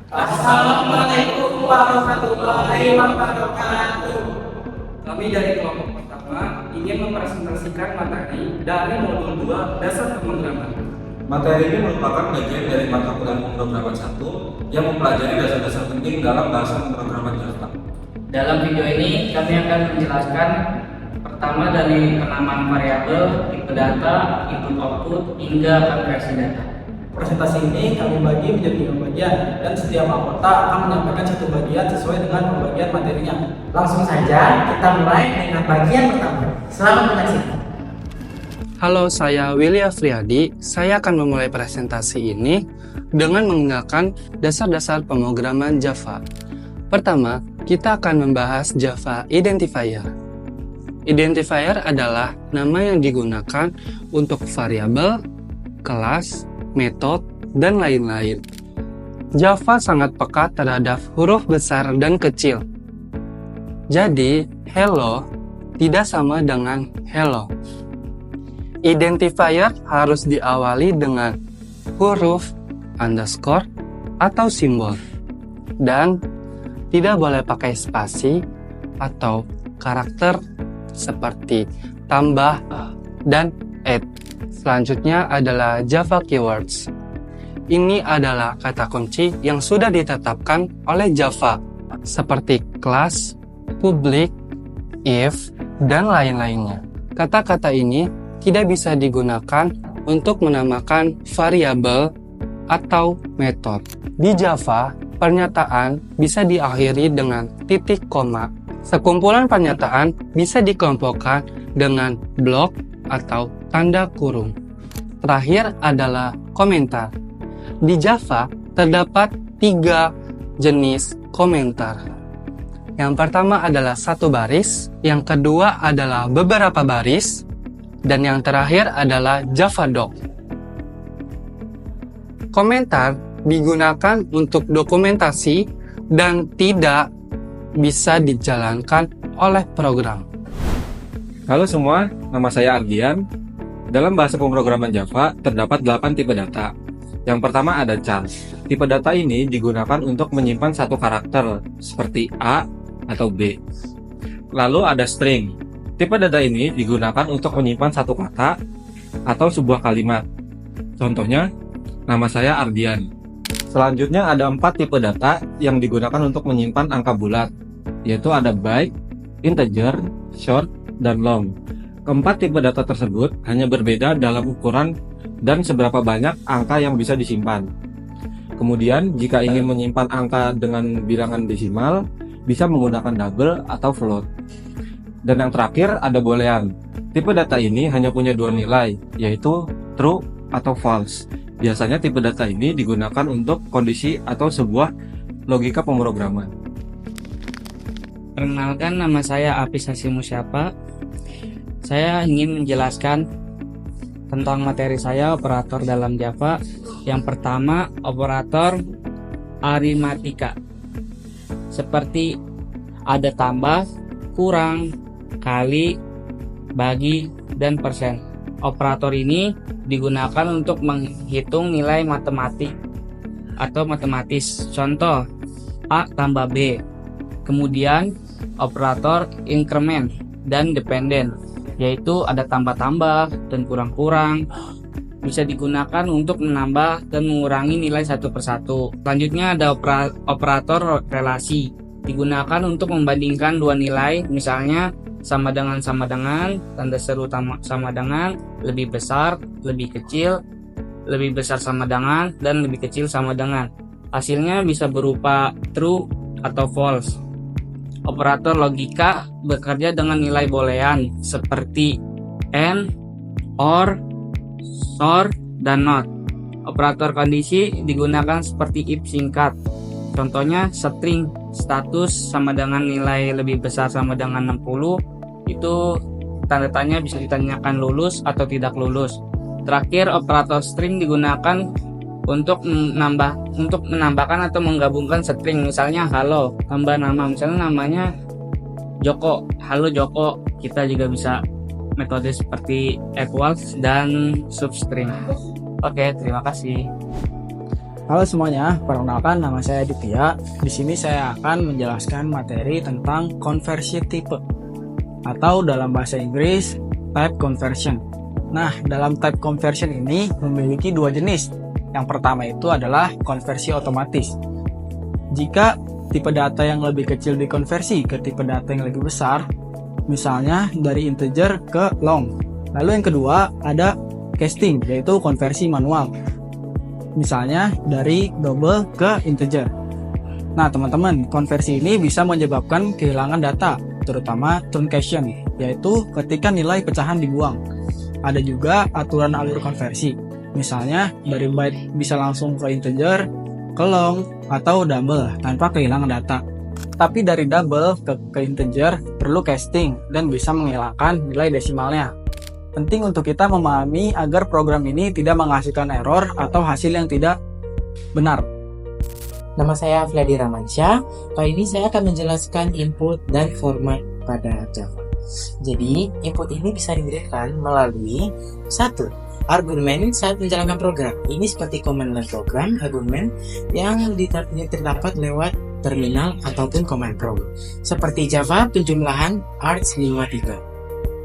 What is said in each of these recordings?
Assalamualaikum warahmatullahi wabarakatuh. Kami dari kelompok pertama ingin mempresentasikan materi dari modul 2 dasar pemrograman. Materi ini merupakan bagian dari mata kuliah pemrograman 1 yang mempelajari dasar-dasar penting dalam bahasa pemrograman Java. Dalam video ini kami akan menjelaskan pertama dari penamaan variabel, tipe data, input output hingga konversi data. Presentasi ini kami bagi menjadi 5 bagian dan setiap anggota akan menyampaikan satu bagian sesuai dengan pembagian materinya. Langsung saja kita mulai dengan bagian pertama. Selamat menyaksikan. Halo, saya Willy Afriadi. Saya akan memulai presentasi ini dengan mengenalkan dasar-dasar pemrograman Java. Pertama, kita akan membahas Java Identifier. Identifier adalah nama yang digunakan untuk variabel, kelas, metode, dan lain-lain. Java sangat peka terhadap huruf besar dan kecil. Jadi, hello tidak sama dengan hello. Identifier harus diawali dengan huruf, underscore, atau simbol. Dan tidak boleh pakai spasi atau karakter seperti tambah dan add. Selanjutnya adalah Java Keywords. Ini adalah kata kunci yang sudah ditetapkan oleh Java, seperti class, public, if, dan lain-lainnya. Kata-kata ini tidak bisa digunakan untuk menamakan variabel atau metode. Di Java, pernyataan bisa diakhiri dengan titik koma. Sekumpulan pernyataan bisa dikelompokkan dengan blok atau tanda kurung. Terakhir adalah komentar. Di Java terdapat 3 jenis komentar. Yang pertama adalah satu baris, yang kedua adalah beberapa baris, dan yang terakhir adalah Javadoc. Komentar digunakan untuk dokumentasi dan tidak bisa dijalankan oleh program. Halo semua, nama saya Ardian. Dalam bahasa pemrograman Java terdapat 8 tipe data. Yang pertama ada char. Tipe data ini digunakan untuk menyimpan satu karakter seperti A atau B. Lalu ada string. Tipe data ini digunakan untuk menyimpan satu kata atau sebuah kalimat. Contohnya, nama saya Ardian. Selanjutnya ada 4 tipe data yang digunakan untuk menyimpan angka bulat, yaitu ada byte, integer, short, dan long. Keempat tipe data tersebut hanya berbeda dalam ukuran dan seberapa banyak angka yang bisa disimpan. Kemudian, jika ingin menyimpan angka dengan bilangan desimal, bisa menggunakan double atau float. Dan yang terakhir ada boolean. Tipe data ini hanya punya 2 nilai, yaitu true atau false. Biasanya tipe data ini digunakan untuk kondisi atau sebuah logika pemrograman. Perkenalkan, nama saya Apis Hasimusyapa. Saya ingin menjelaskan tentang materi saya operator dalam Java. Yang pertama, operator aritmatika. Seperti ada tambah, kurang, kali, bagi, dan persen. Operator ini digunakan untuk menghitung nilai matematik atau matematis. Contoh, A tambah B. Kemudian, operator increment dan dependent, yaitu ada tambah-tambah dan kurang-kurang, bisa digunakan untuk menambah dan mengurangi nilai satu persatu. Selanjutnya ada operator relasi, digunakan untuk membandingkan dua nilai, misalnya sama dengan, tanda seru sama dengan, lebih besar, lebih kecil, lebih besar sama dengan, dan lebih kecil sama dengan. Hasilnya bisa berupa true atau false. Operator logika bekerja dengan nilai boolean seperti and, or, dan not. Operator kondisi digunakan seperti if singkat. Contohnya string status sama dengan nilai lebih besar sama dengan 60, itu tanda tanya bisa ditanyakan lulus atau tidak lulus. Terakhir, operator string digunakan untuk menambahkan atau menggabungkan string, misalnya halo tambah nama, misalnya namanya Joko, halo Joko. Kita juga bisa metode seperti equals dan substring. Oke, terima kasih. Halo semuanya, perkenalkan nama saya Aditya. Di sini saya akan menjelaskan materi tentang konversi tipe atau dalam bahasa Inggris type conversion. Nah, dalam type conversion ini memiliki dua jenis. Yang pertama itu adalah konversi otomatis. Jika tipe data yang lebih kecil dikonversi ke tipe data yang lebih besar, misalnya dari integer ke long. Lalu yang kedua ada casting, yaitu konversi manual. Misalnya dari double ke integer. Nah teman-teman, konversi ini bisa menyebabkan kehilangan data, terutama truncation, yaitu ketika nilai pecahan dibuang. Ada juga aturan alur konversi, misalnya dari byte bisa langsung ke integer, ke long, atau double tanpa kehilangan data. Tapi dari double ke integer perlu casting dan bisa menghilangkan nilai desimalnya. Penting untuk kita memahami agar program ini tidak menghasilkan error atau hasil yang tidak benar. Nama saya Vladi Ramansyah. Kali ini saya akan menjelaskan input dan format pada Java. Jadi, input ini bisa diberikan melalui satu, argumen saat menjalankan program. Ini seperti command line program, argumen yang terdapat lewat terminal ataupun command prompt. Seperti Java penjumlahan args53.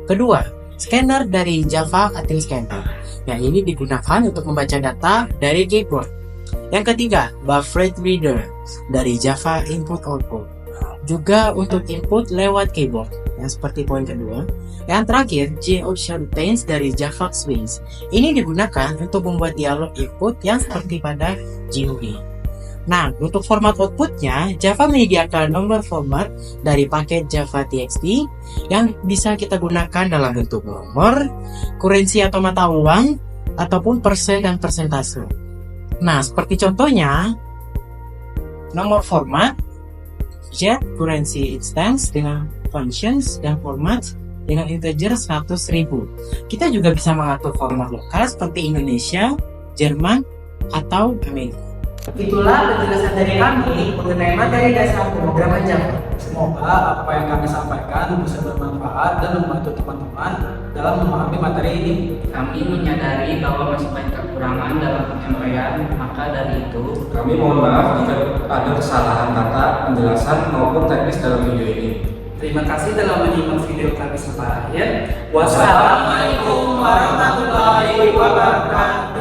Kedua, scanner dari Java cutting scanner. Yang ini digunakan untuk membaca data dari keyboard. Yang ketiga, buffer reader dari Java input output. Juga untuk input lewat keyboard. Yang seperti poin kedua. Yang terakhir, G-option panes dari Java swings. Ini digunakan untuk membuat dialog input yang seperti pada GUI. Nah, untuk format outputnya, Java menyediakan nomor format dari paket Java TXT yang bisa kita gunakan dalam bentuk nomor, kurensi atau mata uang, ataupun persen dan persentase. Nah, seperti contohnya, nomor format, jet, kurensi instance dengan functions, dan format dengan integer 100.000. Kita juga bisa mengatur format lokal seperti Indonesia, Jerman, atau Amerika. Itulah penjelasan dari kami mengenai materi dasar pemrograman Java. Semoga apa yang kami sampaikan bisa bermanfaat dan membantu teman-teman dalam memahami materi ini. Kami menyadari bahwa masih banyak kekurangan dalam penyampaian, maka dari itu Kami mohon maaf jika ada kesalahan kata, penjelasan maupun teknis dalam video ini. Terima kasih telah menyimak video kami sampai akhir. Wassalamualaikum warahmatullahi wabarakatuh.